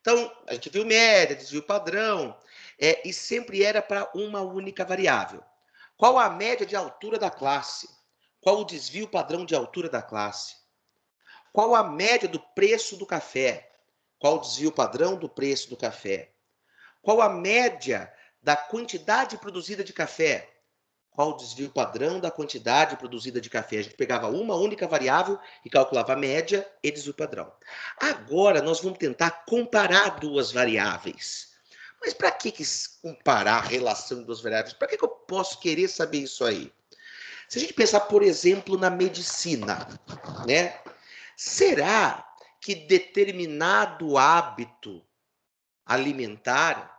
Então, a gente viu média, desvio padrão, e sempre era para uma única variável. Qual a média de altura da classe? Qual o desvio padrão de altura da classe? Qual a média do preço do café? Qual o desvio padrão do preço do café? Qual a média da quantidade produzida de café? Qual o desvio padrão da quantidade produzida de café? A gente pegava uma única variável e calculava a média e desvio padrão. Agora, nós vamos tentar comparar duas variáveis. Mas para que comparar a relação de duas variáveis? Para que eu posso querer saber isso aí? Se a gente pensar, por exemplo, na medicina, né? Será que determinado hábito alimentar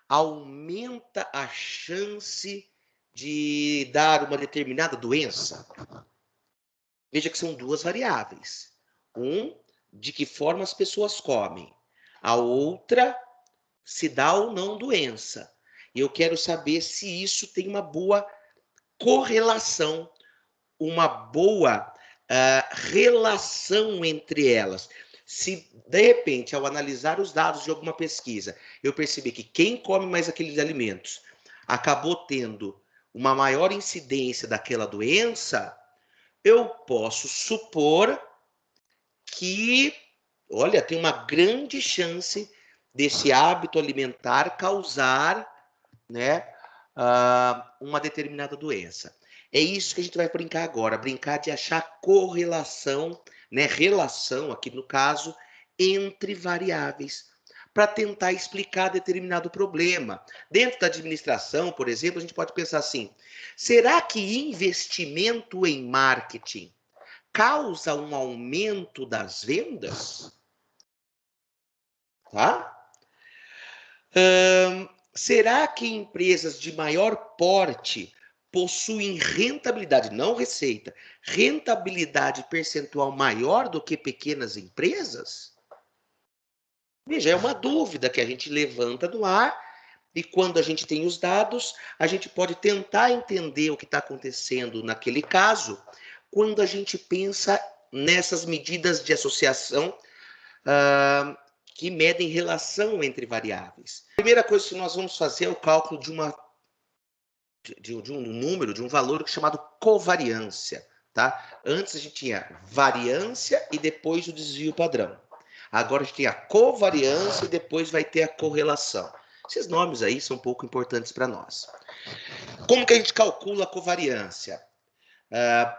aumenta a chance de dar uma determinada doença? Veja que são duas variáveis. De que forma as pessoas comem. A outra, se dá ou não doença. E eu quero saber se isso tem uma boa correlação, uma boa relação entre elas. Se, de repente, ao analisar os dados de alguma pesquisa, eu perceber que quem come mais aqueles alimentos acabou tendo uma maior incidência daquela doença, eu posso supor que, olha, tem uma grande chance desse hábito alimentar causar, né, uma determinada doença. É isso que a gente vai brincar agora, brincar de achar correlação, né, relação, aqui no caso, entre variáveis, para tentar explicar determinado problema. Dentro da administração, por exemplo, a gente pode pensar assim: será que investimento em marketing causa um aumento das vendas? Tá? Será que empresas de maior porte possuem rentabilidade, não receita, rentabilidade percentual maior do que pequenas empresas? Veja, é uma dúvida que a gente levanta no ar e quando a gente tem os dados, a gente pode tentar entender o que está acontecendo naquele caso, quando a gente pensa nessas medidas de associação que medem relação entre variáveis. A primeira coisa que nós vamos fazer é o cálculo de um número, de um valor chamado covariância. Tá? Antes a gente tinha variância e depois o desvio padrão. Agora a gente tem a covariância e depois vai ter a correlação. Esses nomes aí são um pouco importantes para nós. Como que a gente calcula a covariância?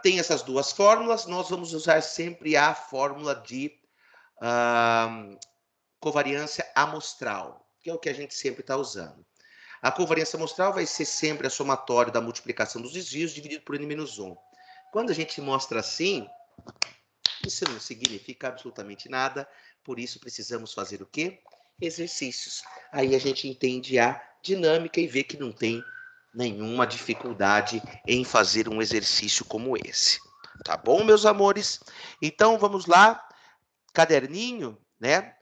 Tem essas duas fórmulas, nós vamos usar sempre a fórmula de covariância amostral, que é o que a gente sempre está usando. A covariância amostral vai ser sempre a somatória da multiplicação dos desvios dividido por n-1. Quando a gente mostra assim, isso não significa absolutamente nada, por isso precisamos fazer o quê? Exercícios. Aí a gente entende a dinâmica e vê que não tem nenhuma dificuldade em fazer um exercício como esse. Tá bom, meus amores? Então, vamos lá, caderninho, né?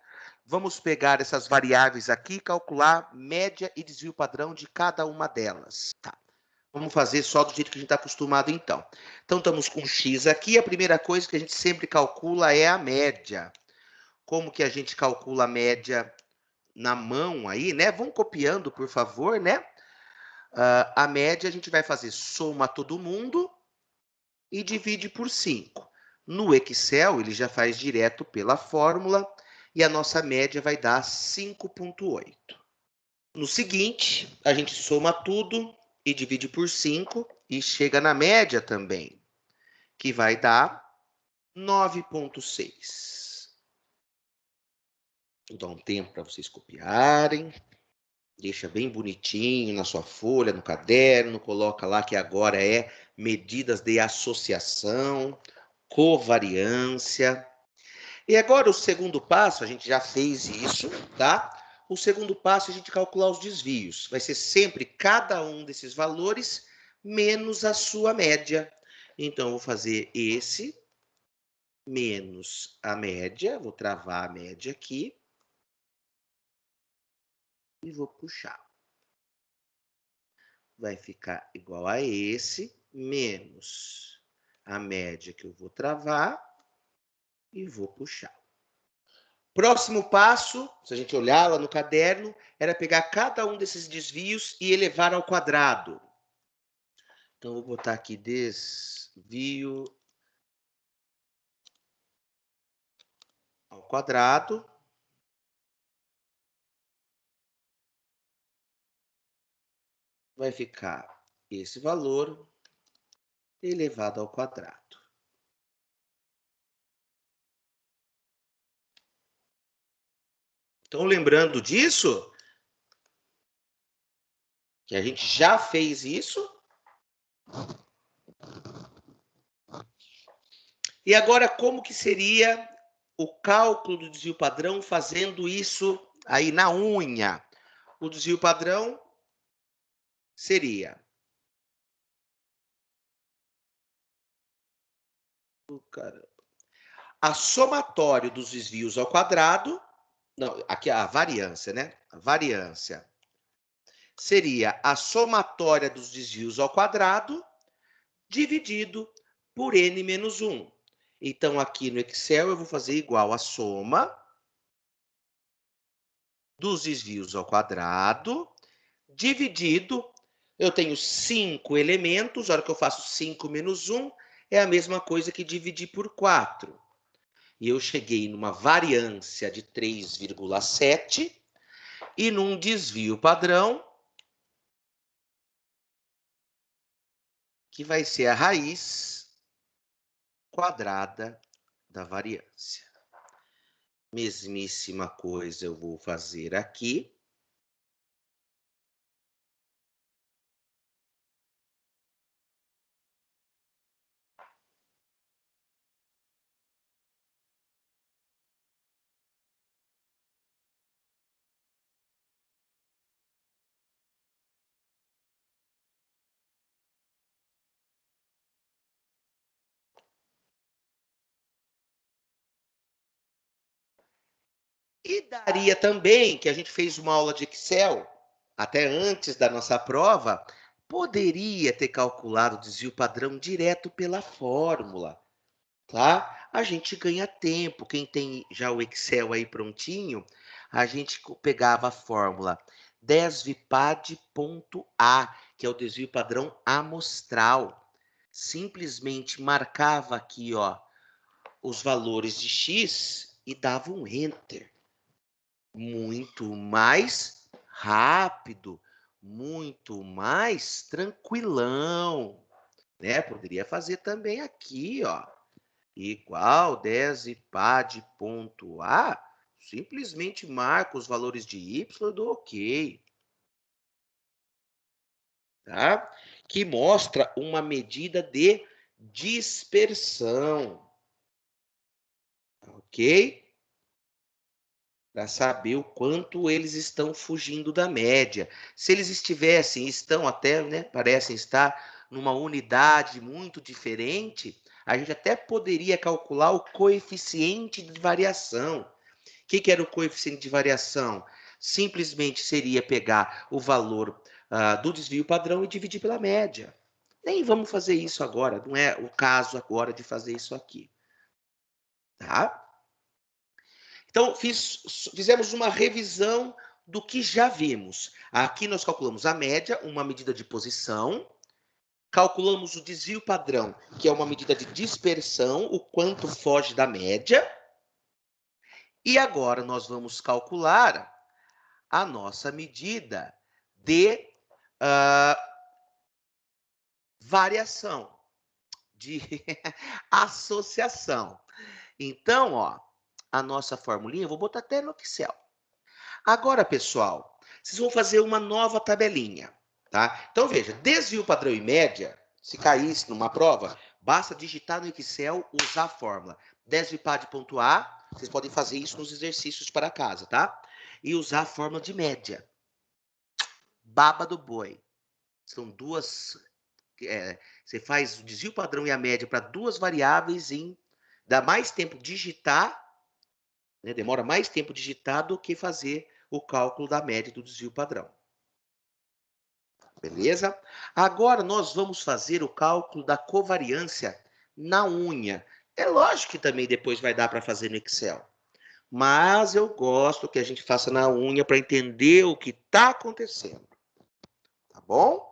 Vamos pegar essas variáveis aqui, calcular média e desvio padrão de cada uma delas. Tá. Vamos fazer só do jeito que a gente está acostumado, então. Então, estamos com x aqui. A primeira coisa que a gente sempre calcula é a média. Como que a gente calcula a média na mão aí, né? Vão copiando, por favor, né? A média a gente vai fazer soma todo mundo e divide por 5. No Excel, ele já faz direto pela fórmula e a nossa média vai dar 5,8. No seguinte, a gente soma tudo e divide por 5 e chega na média também, que vai dar 9,6. Vou dar um tempo para vocês copiarem. Deixa bem bonitinho na sua folha, no caderno, coloca lá que agora é medidas de associação, covariância. E agora o segundo passo, a gente já fez isso, tá? O segundo passo é a gente calcular os desvios. Vai ser sempre cada um desses valores menos a sua média. Então, eu vou fazer esse menos a média. Vou travar a média aqui. E vou puxar. Vai ficar igual a esse menos a média que eu vou travar e vou puxar. Próximo passo, se a gente olhar lá no caderno, era pegar cada um desses desvios e elevar ao quadrado. Então, vou botar aqui desvio ao quadrado. Vai ficar esse valor elevado ao quadrado. Então, lembrando disso, que a gente já fez isso. E agora, como que seria o cálculo do desvio padrão fazendo isso aí na unha? O desvio padrão seria... a somatória dos desvios ao quadrado... Não, aqui a variância, né? A variância seria a somatória dos desvios ao quadrado dividido por n menos 1. Então, aqui no Excel, eu vou fazer igual a soma dos desvios ao quadrado dividido... Eu tenho 5 elementos, a hora que eu faço 5 menos 1, é a mesma coisa que dividir por 4. E eu cheguei numa variância de 3,7 e num desvio padrão, que vai ser a raiz quadrada da variância. Mesmíssima coisa eu vou fazer aqui. E daria também, que a gente fez uma aula de Excel, até antes da nossa prova, poderia ter calculado o desvio padrão direto pela fórmula, tá? A gente ganha tempo. Quem tem já o Excel aí prontinho, a gente pegava a fórmula 10vpad.a, que é o desvio padrão amostral. Simplesmente marcava aqui, ó, os valores de x e dava um Enter. Muito mais rápido, muito mais tranquilão, né? Poderia fazer também aqui, ó, igual 10vpad.a, simplesmente marco os valores de y e dou OK, tá? Que mostra uma medida de dispersão, ok? Para saber o quanto eles estão fugindo da média. Se eles estão até, né, parecem estar numa unidade muito diferente, a gente até poderia calcular o coeficiente de variação. O que era o coeficiente de variação? Simplesmente seria pegar o valor do desvio padrão e dividir pela média. Nem vamos fazer isso agora, não é o caso agora de fazer isso aqui. Tá? Então, fizemos uma revisão do que já vimos. Aqui nós calculamos a média, uma medida de posição. Calculamos o desvio padrão, que é uma medida de dispersão, o quanto foge da média. E agora nós vamos calcular a nossa medida de variação, de associação. Então, ó, a nossa formulinha, eu vou botar até no Excel. Agora, pessoal, vocês vão fazer uma nova tabelinha, tá? Então, veja, desvio padrão e média, se caísse numa prova, basta digitar no Excel, usar a fórmula 10vpad.a, vocês podem fazer isso nos exercícios para casa, tá? E usar a fórmula de média. Baba do boi. São duas... você faz o desvio padrão e a média para duas variáveis dá mais tempo digitar, né? Demora mais tempo digitar do que fazer o cálculo da média do desvio padrão. Beleza? Agora nós vamos fazer o cálculo da covariância na unha. É lógico que também depois vai dar para fazer no Excel. mas eu gosto que a gente faça na unha para entender o que está acontecendo. Tá bom?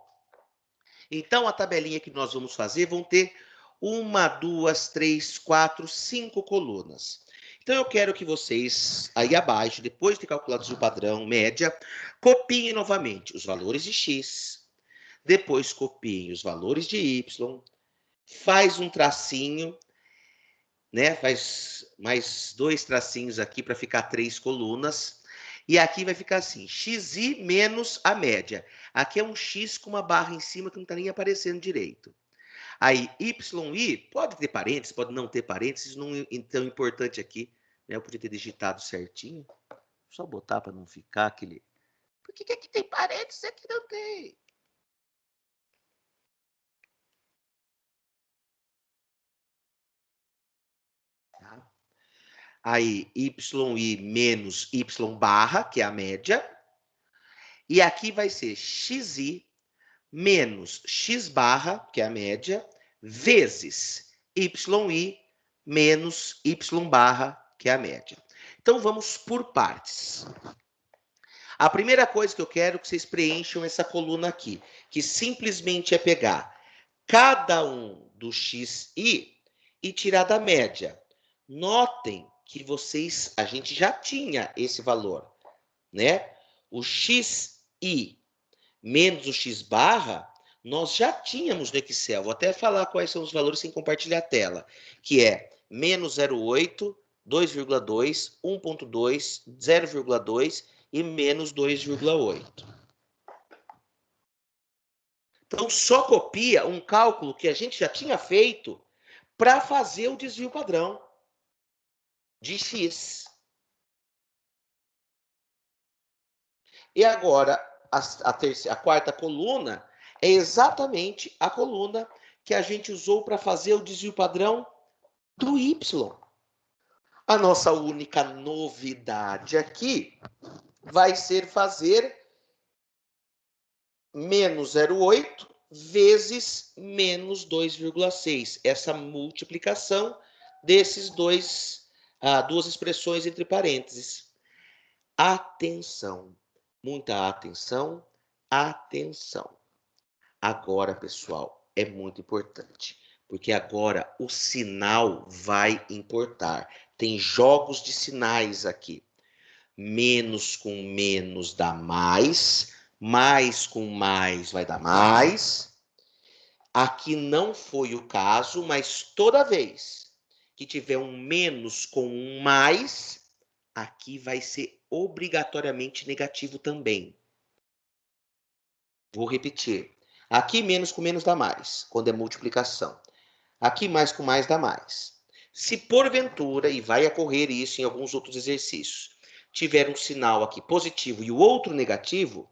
Então, a tabelinha que nós vamos fazer vão ter 1, 2, 3, 4, 5 colunas. Então, eu quero que vocês, aí abaixo, depois de ter calculado o padrão, média, copiem novamente os valores de x, depois copiem os valores de y, faz um tracinho, né? Faz mais 2 tracinhos aqui para ficar 3 colunas. E aqui vai ficar assim, xi menos a média. Aqui é um x com uma barra em cima que não está nem aparecendo direito. Aí, yi, pode ter parênteses, pode não ter parênteses, não é tão importante aqui. Né? Eu podia ter digitado certinho. Só botar para não ficar aquele... Por que aqui tem parênteses e aqui não tem? Tá? Aí, yi menos y barra, que é a média. E aqui vai ser xi menos x barra, que é a média, vezes yi menos y barra, que é a média. Então, vamos por partes. A primeira coisa que eu quero que vocês preencham essa coluna aqui, que simplesmente é pegar cada um do xi e tirar da média. Notem que a gente já tinha esse valor, né? O xi menos o x barra, nós já tínhamos no Excel. Vou até falar quais são os valores sem compartilhar a tela, que é menos 0,8, 2,2, 1,2, 0,2 e menos 2,8. Então, só copia um cálculo que a gente já tinha feito para fazer o desvio padrão de x. E agora, a quarta coluna é exatamente a coluna que a gente usou para fazer o desvio padrão do y. A nossa única novidade aqui vai ser fazer menos 0,8 vezes menos 2,6. Essa multiplicação desses duas expressões entre parênteses. Atenção, muita atenção, atenção. Agora, pessoal, é muito importante, porque agora o sinal vai importar. Tem jogos de sinais aqui. Menos com menos dá mais com mais vai dar mais. Aqui não foi o caso, mas toda vez que tiver um menos com um mais, aqui vai ser obrigatoriamente negativo também. Vou repetir. Aqui menos com menos dá mais, quando é multiplicação. Aqui mais com mais dá mais. Se porventura, e vai ocorrer isso em alguns outros exercícios, tiver um sinal aqui positivo e o outro negativo,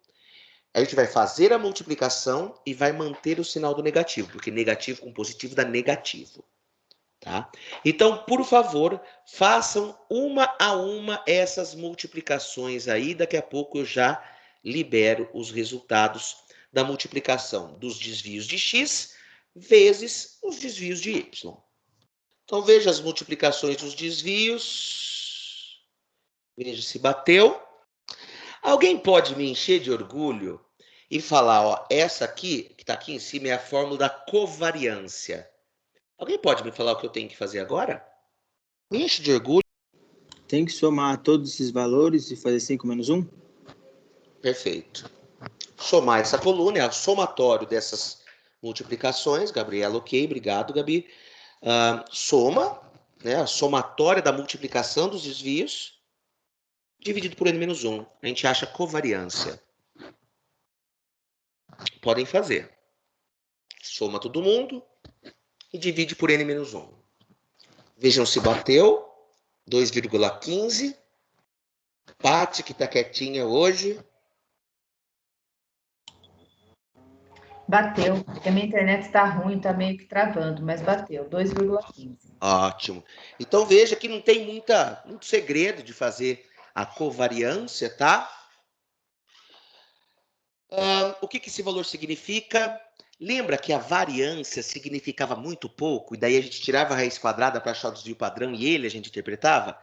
a gente vai fazer a multiplicação e vai manter o sinal do negativo, porque negativo com positivo dá negativo. Tá? Então, por favor, façam uma a uma essas multiplicações aí. Daqui a pouco eu já libero os resultados da multiplicação dos desvios de x vezes os desvios de y. Então, veja as multiplicações dos desvios. Veja se bateu. Alguém pode me encher de orgulho e falar, ó, essa aqui, que está aqui em cima, é a fórmula da covariância. Alguém pode me falar o que eu tenho que fazer agora? Me enche de orgulho. Tem que somar todos esses valores e fazer 5 menos 1? Perfeito. Somar essa coluna é o somatório dessas multiplicações. Gabriela, ok. Obrigado, Gabi. Soma, né, a somatória da multiplicação dos desvios, dividido por n-1. A gente acha covariância. Podem fazer. Soma todo mundo e divide por n-1. Vejam se bateu. 2,15. Paty, que está quietinha hoje. Bateu, porque a minha internet está ruim, está meio que travando, mas bateu, 2,15. Ótimo. Então veja que não tem muito segredo de fazer a covariância, tá? O que esse valor significa? Lembra que a variância significava muito pouco, e daí a gente tirava a raiz quadrada para achar o desvio padrão e ele a gente interpretava?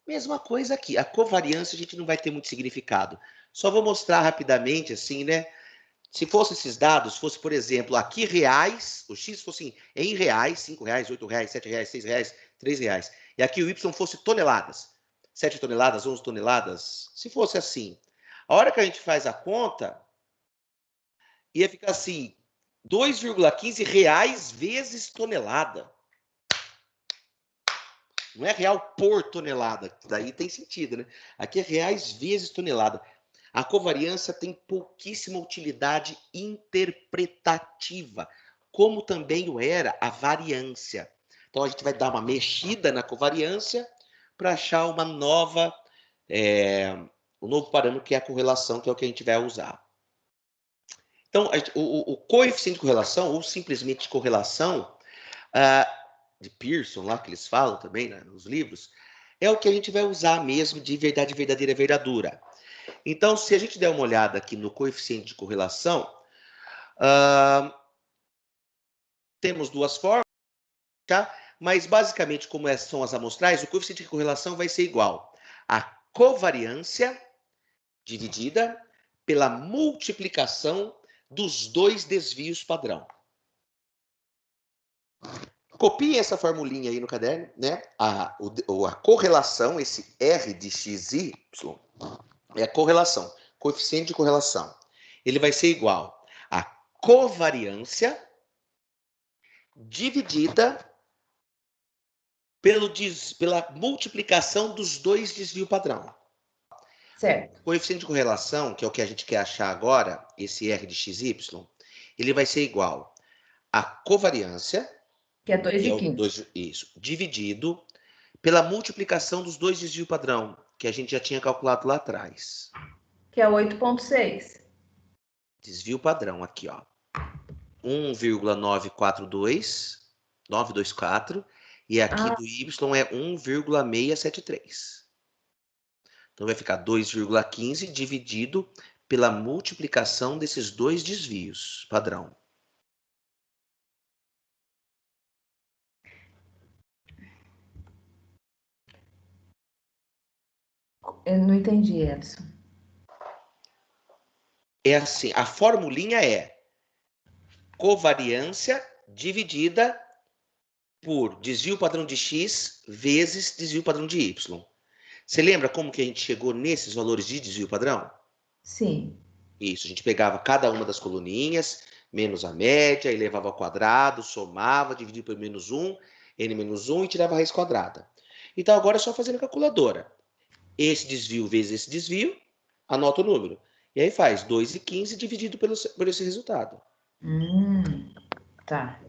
Mesma coisa aqui. A covariância a gente não vai ter muito significado. Só vou mostrar rapidamente, assim, né? Se fossem esses dados, fosse, por exemplo, aqui reais, o X fosse em reais, 5 reais, 8 reais, 7 reais, 6 reais, 3 reais. E aqui o Y fosse toneladas. 7 toneladas, 11 toneladas. Se fosse assim, a hora que a gente faz a conta, ia ficar assim, 2,15 reais vezes tonelada. Não é real por tonelada, daí tem sentido, né? Aqui é reais vezes tonelada. A covariância tem pouquíssima utilidade interpretativa, como também o era a variância. Então a gente vai dar uma mexida na covariância para achar uma nova, um novo parâmetro que é a correlação, que é o que a gente vai usar. Então, o coeficiente de correlação, ou simplesmente de correlação, de Pearson, lá que eles falam também, né, nos livros, é o que a gente vai usar mesmo de verdade verdadeira verdadura. Então, se a gente der uma olhada aqui no coeficiente de correlação, temos duas formas, tá? Mas basicamente, como são as amostrais, o coeficiente de correlação vai ser igual a covariância dividida pela multiplicação dos dois desvios padrão. Copiem essa formulinha aí no caderno, né? A correlação, esse R de XY, é a correlação, coeficiente de correlação. Ele vai ser igual a covariância dividida pela multiplicação dos dois desvios padrão. Certo. O coeficiente de correlação, que é o que a gente quer achar agora, esse R de XY, ele vai ser igual a covariância, Que é 2,15. Isso, dividido pela multiplicação dos dois desvios padrão, que a gente já tinha calculado lá atrás. Que é 8,6. Desvio padrão aqui, ó. 1,924, e aqui do Y é 1,673. Então vai ficar 2,15 dividido pela multiplicação desses dois desvios padrão. Eu não entendi, Edson. É assim, a formulinha é covariância dividida por desvio padrão de X vezes desvio padrão de Y. Você lembra como que a gente chegou nesses valores de desvio padrão? Sim. Isso, a gente pegava cada uma das coluninhas, menos a média, e levava ao quadrado, somava, dividia por menos 1, n menos 1 e tirava a raiz quadrada. Então agora é só fazer na calculadora. Esse desvio vezes esse desvio, anota o número. E aí faz 2,15 dividido por esse resultado. Tá.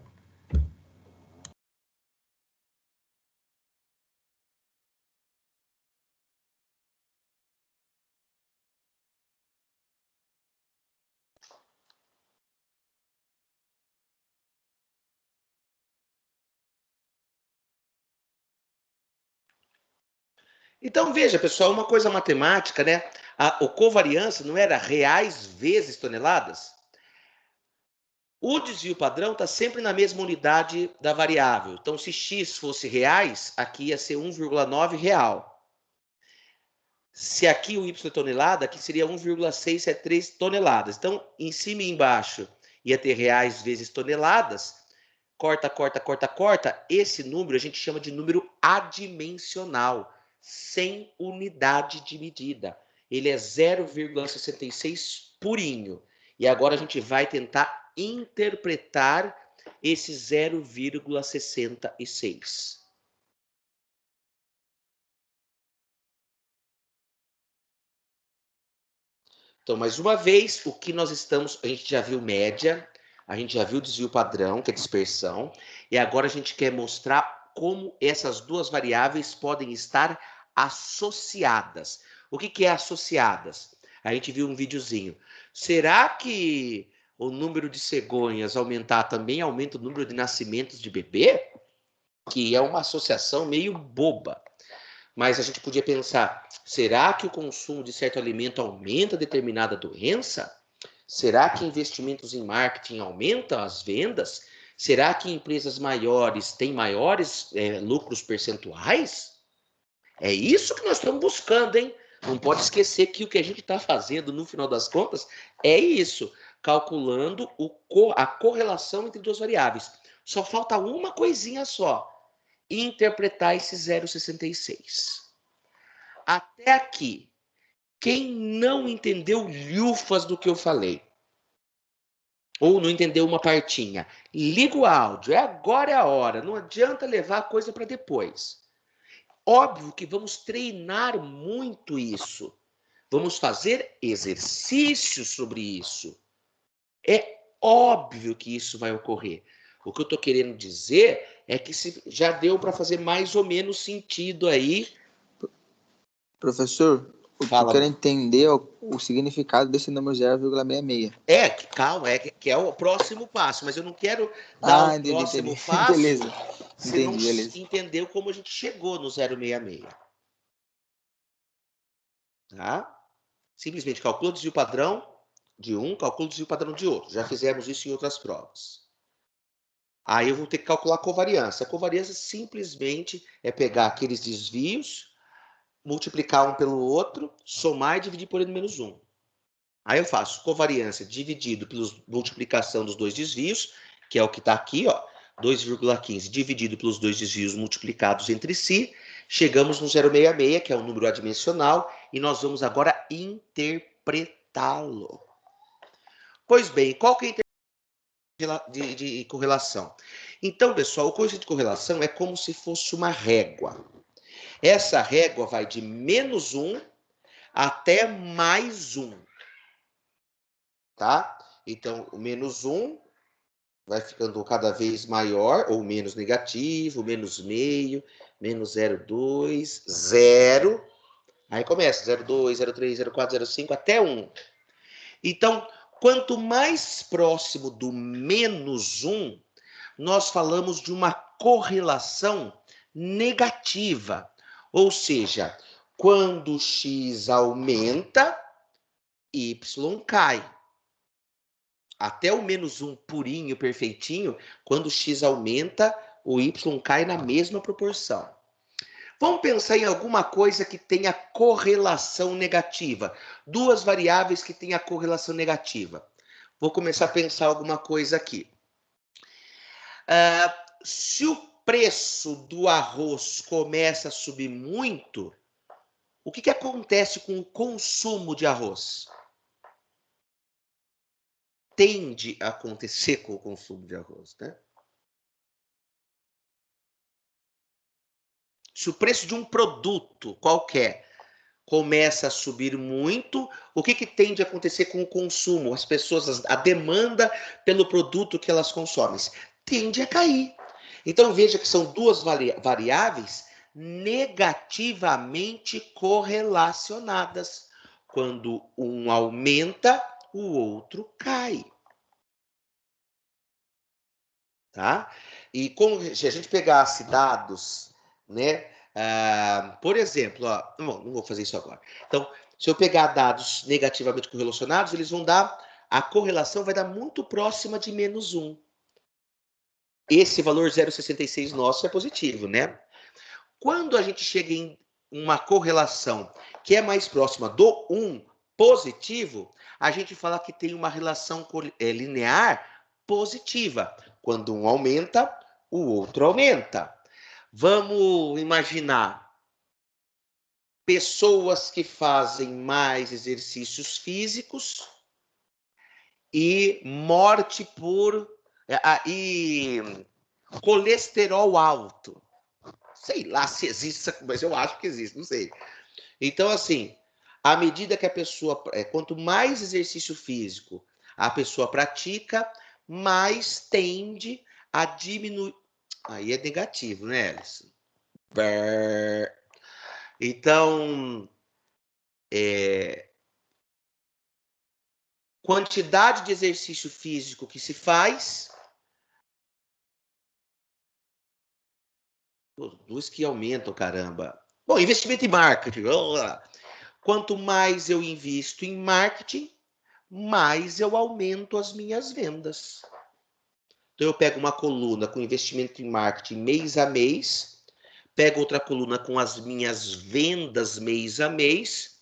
Então, veja, pessoal, uma coisa matemática, né? O covariância não era reais vezes toneladas? O desvio padrão está sempre na mesma unidade da variável. Então, se x fosse reais, aqui ia ser 1,9 real. Se aqui o y é tonelada, aqui seria 1,673 toneladas. Então, em cima e embaixo ia ter reais vezes toneladas. Corta, corta, corta, corta. Esse número a gente chama de número adimensional, sem unidade de medida. Ele é 0,66 purinho. E agora a gente vai tentar interpretar esse 0,66. Então, mais uma vez, o que nós estamos... A gente já viu média, a gente já viu desvio padrão, que é dispersão, e agora a gente quer mostrar como essas duas variáveis podem estar associadas. O que é associadas? A gente viu um videozinho. Será que o número de cegonhas aumentar também aumenta o número de nascimentos de bebê? Que é uma associação meio boba. Mas a gente podia pensar, será que o consumo de certo alimento aumenta determinada doença? Será que investimentos em marketing aumentam as vendas? Será que empresas maiores têm maiores lucros percentuais? É isso que nós estamos buscando, hein? Não pode esquecer que o que a gente está fazendo, no final das contas, é isso. Calculando a correlação entre duas variáveis. Só falta uma coisinha só. Interpretar esse 0,66. Até aqui, quem não entendeu lhufas do que eu falei, ou não entendeu uma partinha, liga o áudio. Agora é a hora. Não adianta levar a coisa para depois. Óbvio que vamos treinar muito isso. Vamos fazer exercícios sobre isso. É óbvio que isso vai ocorrer. O que eu estou querendo dizer é que já deu para fazer mais ou menos sentido aí. Professor, eu quero entender o significado desse número 0,66. Calma, que é o próximo passo, mas eu não quero dar o próximo passo. Beleza. Você não entendeu como a gente chegou no 0,66. Tá? Simplesmente calcula o desvio padrão de um, calcula o desvio padrão de outro. Já fizemos isso em outras provas. Aí eu vou ter que calcular a covariância. A covariância simplesmente é pegar aqueles desvios, multiplicar um pelo outro, somar e dividir por n-1. Aí eu faço covariância dividido pela multiplicação dos dois desvios, que é o que está aqui, ó, 2,15 dividido pelos dois desvios multiplicados entre si. Chegamos no 0,66, que é um número adimensional, e nós vamos agora interpretá-lo. Pois bem, qual que é a de correlação? Então, pessoal, o coeficiente de correlação é como se fosse uma régua. Essa régua vai de -1 até +1. Tá? Então, o -1 vai ficando cada vez maior, ou menos negativo, -0,5, -0,2, 0. Aí começa 0,2, 0,3, 0,4, 0,5, até 1. Então, quanto mais próximo do -1, nós falamos de uma correlação negativa. Ou seja, quando x aumenta, y cai. Até o -1 purinho, perfeitinho, quando x aumenta, o y cai na mesma proporção. Vamos pensar em alguma coisa que tenha correlação negativa. Duas variáveis que tenham correlação negativa. Vou começar a pensar alguma coisa aqui. Se o preço do arroz começa a subir muito, o que acontece com o consumo de arroz? Tende a acontecer com o consumo de arroz, né? Se o preço de um produto qualquer começa a subir muito, o que tende a acontecer com o consumo? As pessoas, a demanda pelo produto que elas consomem tende a cair. Então veja que são duas variáveis negativamente correlacionadas. Quando um aumenta, o outro cai. Tá? E se a gente pegasse dados, né? Por exemplo, ó, não vou fazer isso agora. Então, se eu pegar dados negativamente correlacionados, eles vão dar, a correlação vai dar muito próxima de -1. Esse valor 0,66 nosso é positivo, né? Quando a gente chega em uma correlação que é mais próxima do 1 positivo, a gente fala que tem uma relação linear positiva. Quando um aumenta, o outro aumenta. Vamos imaginar pessoas que fazem mais exercícios físicos e morte por e colesterol alto. Sei lá se existe, mas eu acho que existe, não sei. Então, assim, à medida que a pessoa, quanto mais exercício físico a pessoa pratica, mais tende a diminuir. Aí é negativo, né, Alisson? Então, quantidade de exercício físico que se faz, luz que aumentam, caramba. Bom, investimento em marketing. Quanto mais eu invisto em marketing, mais eu aumento as minhas vendas. Então, eu pego uma coluna com investimento em marketing mês a mês, pego outra coluna com as minhas vendas mês a mês,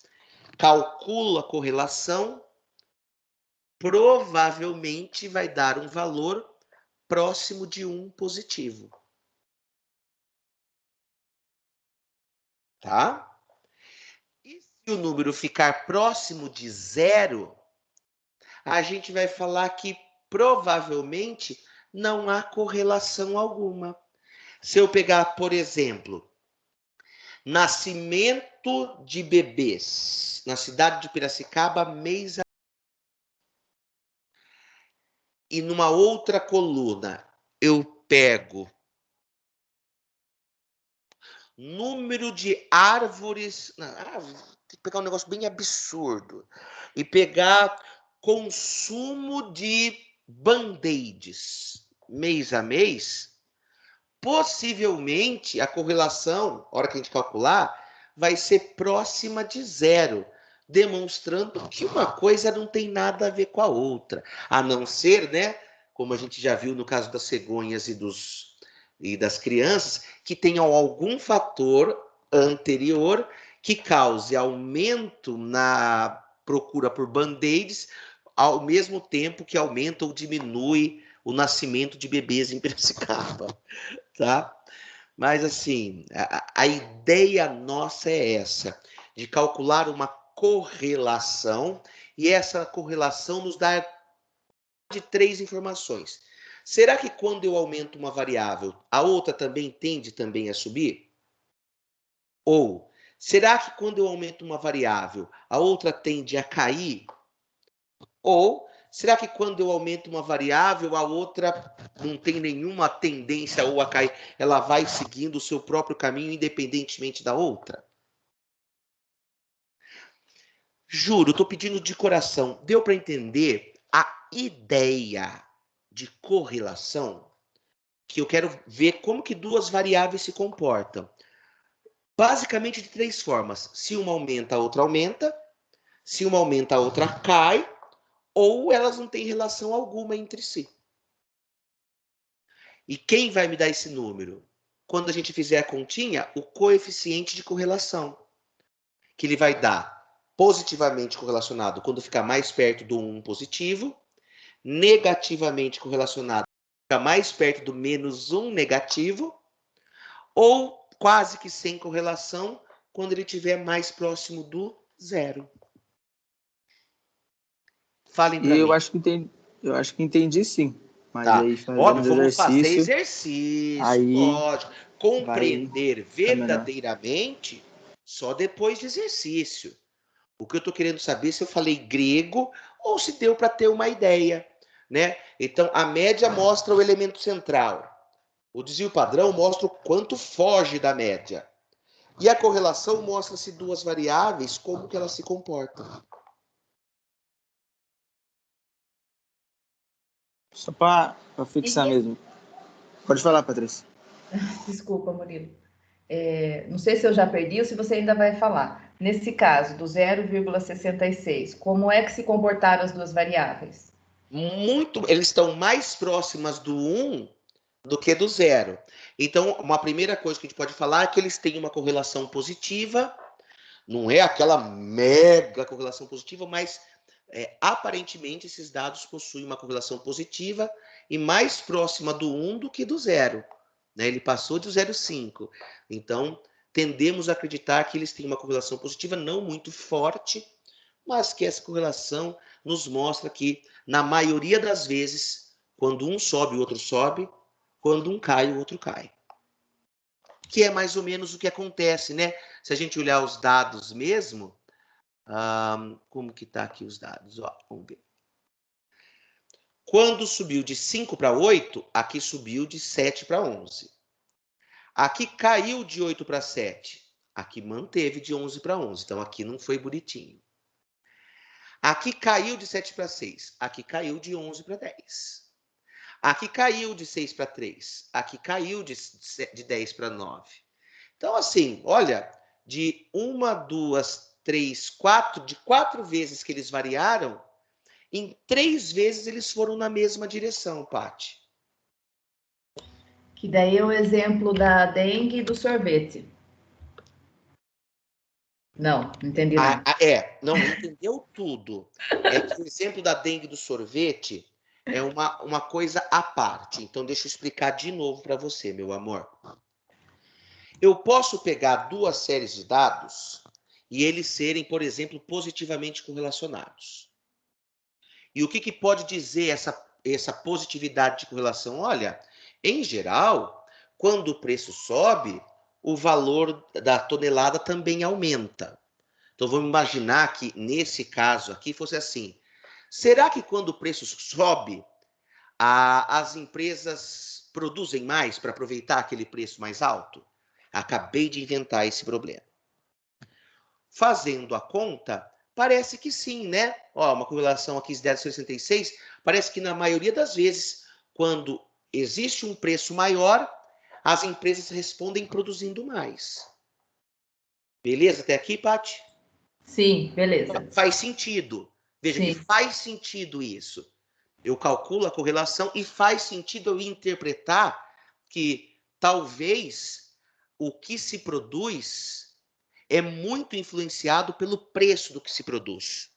calculo a correlação, provavelmente vai dar um valor próximo de 1 positivo. Tá? E se o número ficar próximo de 0, a gente vai falar que provavelmente não há correlação alguma. Se eu pegar, por exemplo, nascimento de bebês na cidade de Piracicaba, mês a... E numa outra coluna, eu pego número de árvores... tem que pegar um negócio bem absurdo. E pegar consumo de band-aids mês a mês, possivelmente a correlação, na hora que a gente calcular, vai ser próxima de 0, demonstrando que uma coisa não tem nada a ver com a outra, a não ser, né, como a gente já viu no caso das cegonhas e das crianças, que tenham algum fator anterior que cause aumento na procura por band-aids, ao mesmo tempo que aumenta ou diminui o nascimento de bebês em Piracicaba, tá? Mas, assim, a ideia nossa é essa, de calcular uma correlação, e essa correlação nos dá de 3 informações. Será que quando eu aumento uma variável, a outra também tende também a subir? Ou, será que quando eu aumento uma variável, a outra tende a cair? Ou, será que quando eu aumento uma variável, a outra não tem nenhuma tendência ou a cair? Ela vai seguindo o seu próprio caminho, independentemente da outra? Juro, estou pedindo de coração. Deu para entender a ideia de correlação? Que eu quero ver como que 2 variáveis se comportam. Basicamente de 3 formas. Se uma aumenta, a outra aumenta. Se uma aumenta, a outra cai. Ou elas não têm relação alguma entre si. E quem vai me dar esse número? Quando a gente fizer a continha, o coeficiente de correlação. Que ele vai dar positivamente correlacionado quando ficar mais perto do 1 positivo, negativamente correlacionado quando ficar mais perto do menos 1 negativo, ou quase que sem correlação quando ele estiver mais próximo do 0. Falem para mim. Eu acho que entendi sim. Mas tá. aí Óbvio, fazendo vamos fazer exercício, exercício, aí lógico. vai Compreender ficar melhor. verdadeiramente só depois de exercício. O que eu estou querendo saber é se eu falei grego ou se deu para ter uma ideia, né? Então, a média mostra o elemento central. O desvio padrão mostra o quanto foge da média. E a correlação mostra se 2 variáveis, como que elas se comportam. Só para fixar mesmo. Pode falar, Patrícia. Desculpa, Murilo. Não sei se eu já perdi ou se você ainda vai falar. Nesse caso, do 0,66, como é que se comportaram as 2 variáveis? Eles estão mais próximas do 1 do que do 0. Então, uma primeira coisa que a gente pode falar é que eles têm uma correlação positiva, não é aquela mega correlação positiva, mas aparentemente esses dados possuem uma correlação positiva e mais próxima do 1 do que do 0. Né? Ele passou de 0,5. Então, tendemos a acreditar que eles têm uma correlação positiva não muito forte, mas que essa correlação nos mostra que, na maioria das vezes, quando um sobe, o outro sobe, quando um cai, o outro cai. Que é mais ou menos o que acontece, né? Se a gente olhar os dados mesmo, como que está aqui os dados? Ó, vamos ver. Quando subiu de 5 para 8, aqui subiu de 7 para 11. Aqui caiu de 8 para 7. Aqui manteve de 11 para 11. Então, aqui não foi bonitinho. Aqui caiu de 7 para 6. Aqui caiu de 11 para 10. Aqui caiu de 6 para 3. Aqui caiu de 10 para 9. Então, assim, olha, de 1, 2, 3, 4, de 4 vezes que eles variaram, em 3 vezes eles foram na mesma direção, Paty. Que daí é o exemplo da dengue e do sorvete. Não entendi nada. Não entendeu tudo. É que o exemplo da dengue do sorvete é uma coisa à parte. Então, deixa eu explicar de novo para você, meu amor. Eu posso pegar duas séries de dados e eles serem, por exemplo, positivamente correlacionados. E o que pode dizer essa positividade de correlação? Olha, em geral, quando o preço sobe, o valor da tonelada também aumenta. Então, vamos imaginar que, nesse caso aqui, fosse assim. Será que quando o preço sobe, as empresas produzem mais para aproveitar aquele preço mais alto? Acabei de inventar esse problema. Fazendo a conta, parece que sim, né? Ó, uma correlação aqui de 0,66, parece que na maioria das vezes, quando existe um preço maior, as empresas respondem produzindo mais. Beleza até aqui, Paty? Sim, beleza. Faz sentido. Veja que Sim. faz sentido isso. Eu calculo a correlação e faz sentido eu interpretar que talvez o que se produz é muito influenciado pelo preço do que se produz.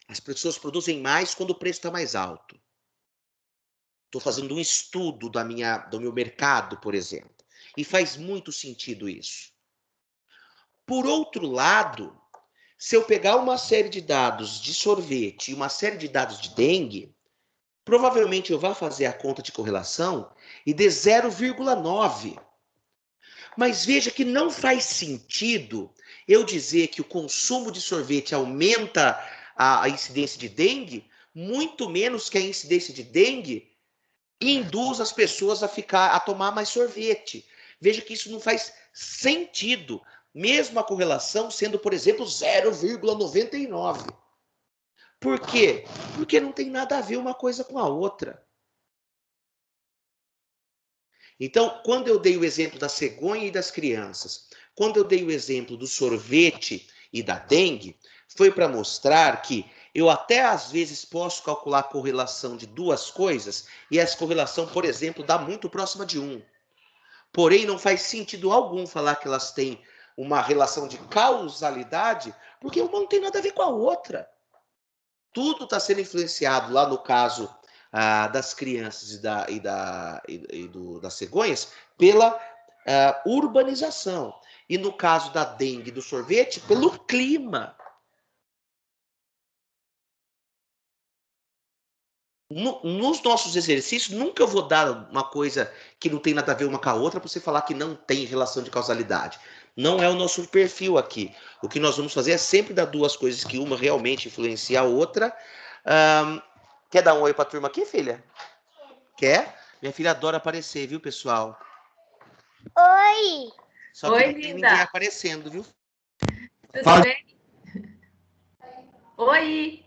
As pessoas produzem mais quando o preço está mais alto. Estou fazendo um estudo do meu mercado, por exemplo. E faz muito sentido isso. Por outro lado, se eu pegar uma série de dados de sorvete e uma série de dados de dengue, provavelmente eu vou fazer a conta de correlação e dê 0,9. Mas veja que não faz sentido eu dizer que o consumo de sorvete aumenta a incidência de dengue, muito menos que a incidência de dengue induz as pessoas a tomar mais sorvete. Veja que isso não faz sentido, mesmo a correlação sendo, por exemplo, 0,99. Por quê? Porque não tem nada a ver uma coisa com a outra. Então, quando eu dei o exemplo da cegonha e das crianças, quando eu dei o exemplo do sorvete e da dengue, foi para mostrar que eu até às vezes posso calcular a correlação de duas coisas e essa correlação, por exemplo, dá muito próxima de 1. Porém, não faz sentido algum falar que elas têm uma relação de causalidade, porque uma não tem nada a ver com a outra. Tudo está sendo influenciado lá no caso das crianças das cegonhas pela urbanização. E no caso da dengue e do sorvete, pelo clima. Nos nossos exercícios, nunca eu vou dar uma coisa que não tem nada a ver uma com a outra para você falar que não tem relação de causalidade. Não é o nosso perfil aqui. O que nós vamos fazer é sempre dar duas coisas que uma realmente influencia a outra. Quer dar um oi para a turma aqui, filha? Quer? Minha filha adora aparecer, viu, pessoal? Oi! Só que Oi, não tem linda. ninguém aparecendo, viu? Tudo bem? Oi!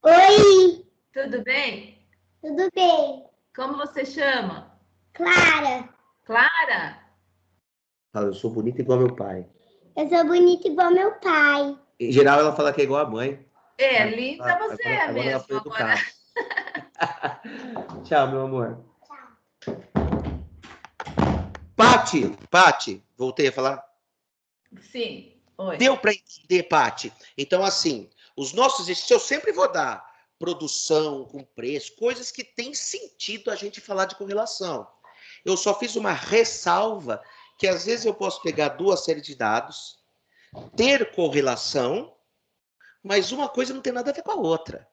Oi! Tudo bem? Tudo bem? Como você chama? Clara, Clara? Fala, eu sou bonita igual meu pai. eu sou bonita igual meu pai. Em geral, ela fala que é igual a mãe. Linda você é Agora ela mesmo. foi Agora, educada. Tchau, meu amor. Pati, voltei a falar. sim. Oi. Deu para entender, Pati? Então, assim, os nossos exercícios eu sempre vou dar produção com preço, coisas que tem sentido a gente falar de correlação. Eu só fiz uma ressalva que às vezes eu posso pegar duas séries de dados, ter correlação, mas uma coisa não tem nada a ver com a outra.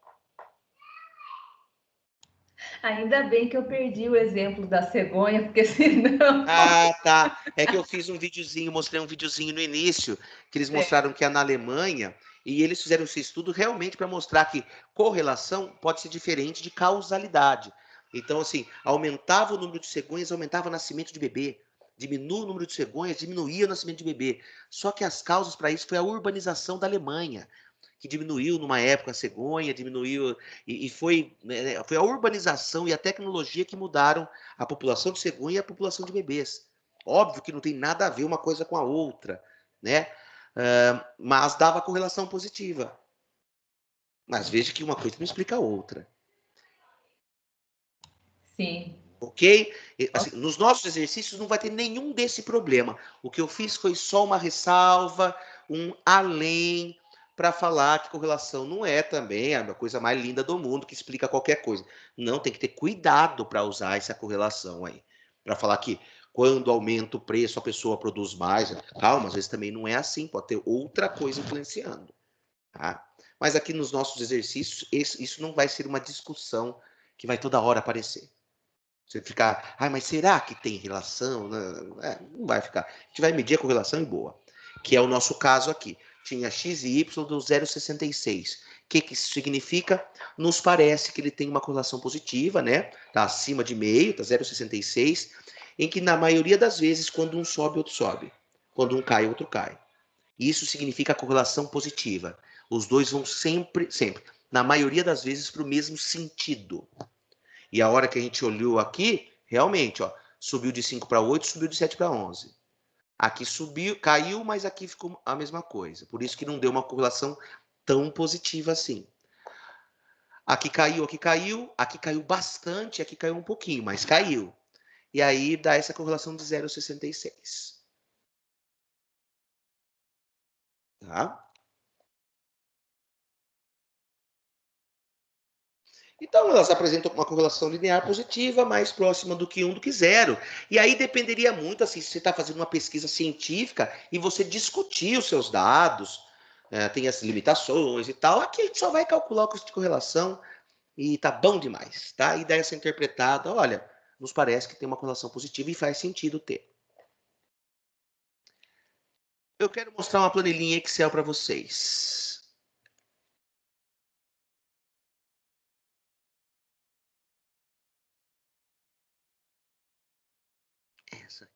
Ainda bem que eu perdi o exemplo da cegonha, porque senão. Ah, tá. É que eu fiz um videozinho, mostrei um videozinho no início, que eles mostraram que é na Alemanha, e eles fizeram esse estudo realmente para mostrar que correlação pode ser diferente de causalidade. Então, assim, aumentava o número de cegonhas, aumentava o nascimento de bebê. Diminui o número de cegonhas, diminuía o nascimento de bebê. Só que as causas para isso foi a urbanização da Alemanha, que diminuiu numa época a cegonha, diminuiu, e foi a urbanização e a tecnologia que mudaram a população de cegonha e a população de bebês. Óbvio que não tem nada a ver uma coisa com a outra, né? Mas dava correlação positiva. Mas veja que uma coisa não explica a outra. Sim. Ok? Assim, nos nossos exercícios não vai ter nenhum desse problema. O que eu fiz foi só uma ressalva, um além, para falar que correlação não é também a coisa mais linda do mundo que explica qualquer coisa. Não, tem que ter cuidado para usar essa correlação aí. Para falar que quando aumenta o preço, a pessoa produz mais. Calma, às vezes também não é assim, pode ter outra coisa influenciando. Tá? Mas aqui nos nossos exercícios, isso não vai ser uma discussão que vai toda hora aparecer. Você ficar, mas será que tem relação? Não vai ficar. A gente vai medir a correlação em boa, que é o nosso caso aqui. Tinha x e y do 0,66. O que isso significa? Nos parece que ele tem uma correlação positiva, né? Tá acima de meio, tá 0,66, em que na maioria das vezes, quando um sobe, outro sobe. Quando um cai, outro cai. Isso significa correlação positiva. Os dois vão sempre, na maioria das vezes, para o mesmo sentido. E a hora que a gente olhou aqui, realmente, subiu de 5 para 8, subiu de 7 para 11. Aqui subiu, caiu, mas aqui ficou a mesma coisa. Por isso que não deu uma correlação tão positiva assim. Aqui caiu bastante, aqui caiu um pouquinho, mas caiu. E aí dá essa correlação de 0,66. Tá? Então, elas apresentam uma correlação linear positiva, mais próxima do que 1 do que 0. E aí dependeria muito, assim, se você está fazendo uma pesquisa científica e você discutir os seus dados, tem as limitações e tal, aqui a gente só vai calcular o custo de correlação e tá bom demais, tá? E daí essa interpretada, olha, nos parece que tem uma correlação positiva e faz sentido ter. Eu quero mostrar uma planilhinha Excel para vocês. Essa aqui.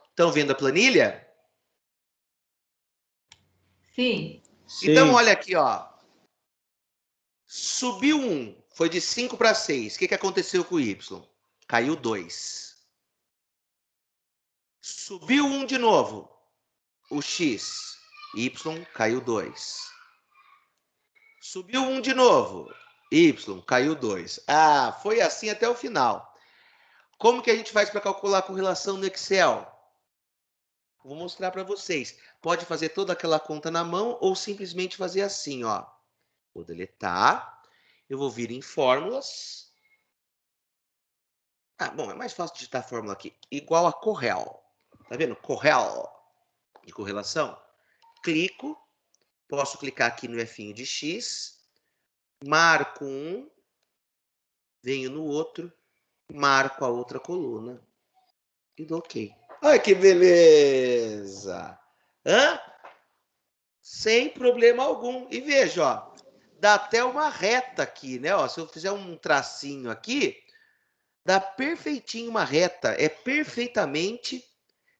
Estão vendo a planilha? Sim. Então, olha aqui, Subiu 1, foi de 5 para 6. O que aconteceu com o Y? Caiu 2. Subiu 1 de novo. O X. Y caiu 2. Subiu 1 de novo. Y caiu 2. Foi assim até o final. Como que a gente faz para calcular a correlação no Excel? Vou mostrar para vocês. Pode fazer toda aquela conta na mão ou simplesmente fazer assim, Vou deletar. Eu vou vir em fórmulas. Bom, é mais fácil digitar a fórmula aqui. Igual a correl. Tá vendo? Correl de correlação. Clico. Posso clicar aqui no F de X. Marco um. Venho no outro. Marco a outra coluna. E dou OK. Olha que beleza! Sem problema algum. E veja, dá até uma reta aqui, né? Se eu fizer um tracinho aqui, dá perfeitinho uma reta. É perfeitamente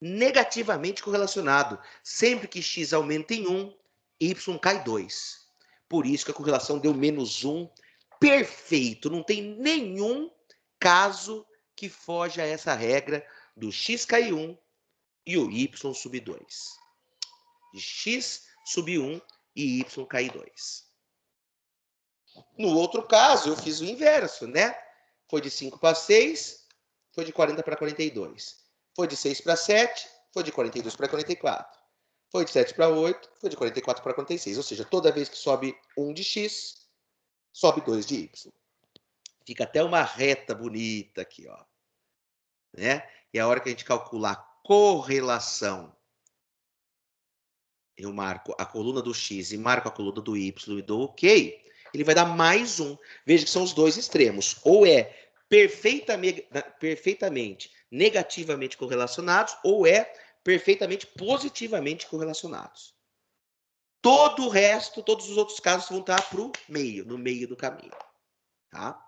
negativamente correlacionado. Sempre que x aumenta em 1, y cai 2. Por isso que a correlação deu menos 1. Perfeito. Não tem nenhum caso que foge a essa regra do x cair 1 e o y subir 2. De x subir 1 e y cair 2. No outro caso, eu fiz o inverso, né? Foi de 5 para 6, foi de 40 para 42. Foi de 6 para 7, foi de 42 para 44. Foi de 7 para 8, foi de 44 para 46. Ou seja, toda vez que sobe 1 de x, sobe 2 de y. Fica até uma reta bonita aqui, né? E a hora que a gente calcular a correlação, eu marco a coluna do x e marco a coluna do y e dou OK, ele vai dar mais 1. Veja que são os dois extremos. Ou é perfeitamente negativamente correlacionados, ou é perfeitamente positivamente correlacionados. Todo o resto, todos os outros casos vão estar para o meio, no meio do caminho. Tá?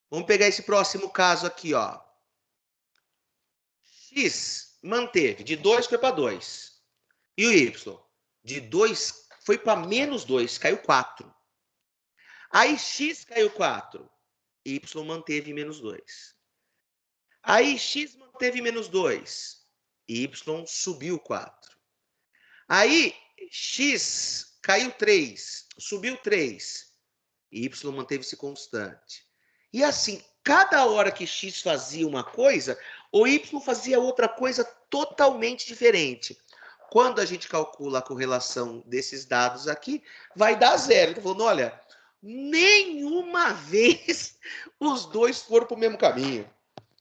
Vamos pegar esse próximo caso aqui, X manteve, de 2 foi para 2. E o Y? De 2 foi para menos 2, caiu 4. Aí X caiu 4, Y manteve menos 2. Aí x manteve menos 2. Y subiu 4. Aí x caiu 3, subiu 3. Y manteve-se constante. E assim, cada hora que x fazia uma coisa, o y fazia outra coisa totalmente diferente. Quando a gente calcula a correlação desses dados aqui, vai dar zero. Então, falando, olha, nenhuma vez os dois foram para o mesmo caminho.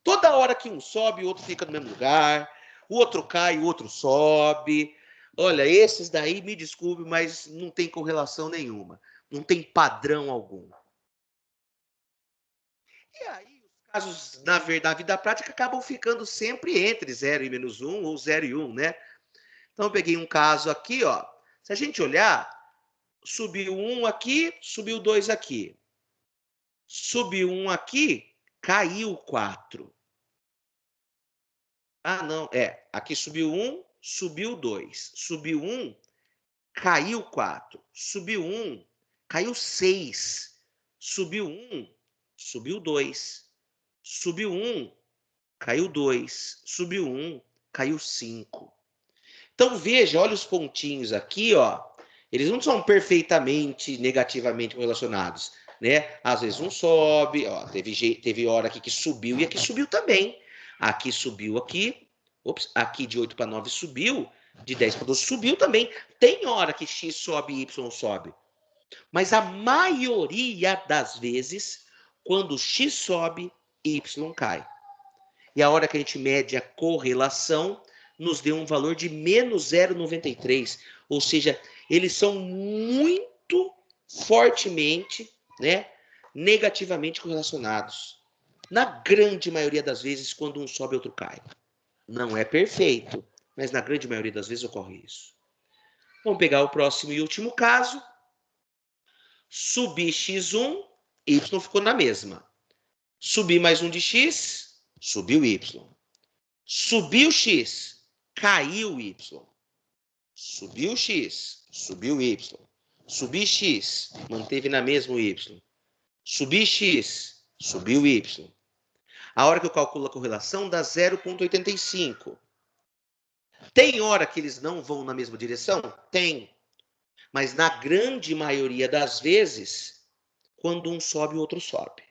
Toda hora que um sobe, o outro fica no mesmo lugar, o outro cai, o outro sobe. Olha, esses daí, me desculpe, mas não tem correlação nenhuma. Não tem padrão algum. E aí, os casos, na vida prática, acabam ficando sempre entre 0 e menos 1 ou 0 e 1, né? Então, eu peguei um caso aqui, ó. Se a gente olhar, subiu 1 aqui, subiu 2 aqui. Subiu 1 aqui, caiu 4. Ah, não, aqui subiu 1, subiu 2. Subiu 1, caiu 4. Subiu 1, caiu 6. Subiu 1, subiu 2. Subiu 1, caiu 2. Subiu 1, caiu 5. Então, veja, olha os pontinhos aqui, ó. Eles não são perfeitamente negativamente correlacionados, né? Às vezes um sobe, ó, teve hora aqui que subiu e aqui subiu também. Aqui subiu aqui, aqui de 8 para 9 subiu, de 10 para 12 subiu também. Tem hora que x sobe e y sobe. Mas a maioria das vezes, quando x sobe, y cai. E a hora que a gente mede a correlação, nos deu um valor de menos 0,93. Ou seja, eles são muito fortemente, né, negativamente correlacionados. Na grande maioria das vezes, quando um sobe, outro cai. Não é perfeito, mas na grande maioria das vezes ocorre isso. Vamos pegar o próximo e último caso. Subir x1, y ficou na mesma. Subir mais um de x, subiu y. Subiu x, caiu y. Subiu x, subiu y. Subir x, manteve na mesma y. Subir x, subiu y. A hora que eu calculo a correlação dá 0,85. Tem hora que eles não vão na mesma direção? Tem. Mas na grande maioria das vezes, quando um sobe, o outro sobe.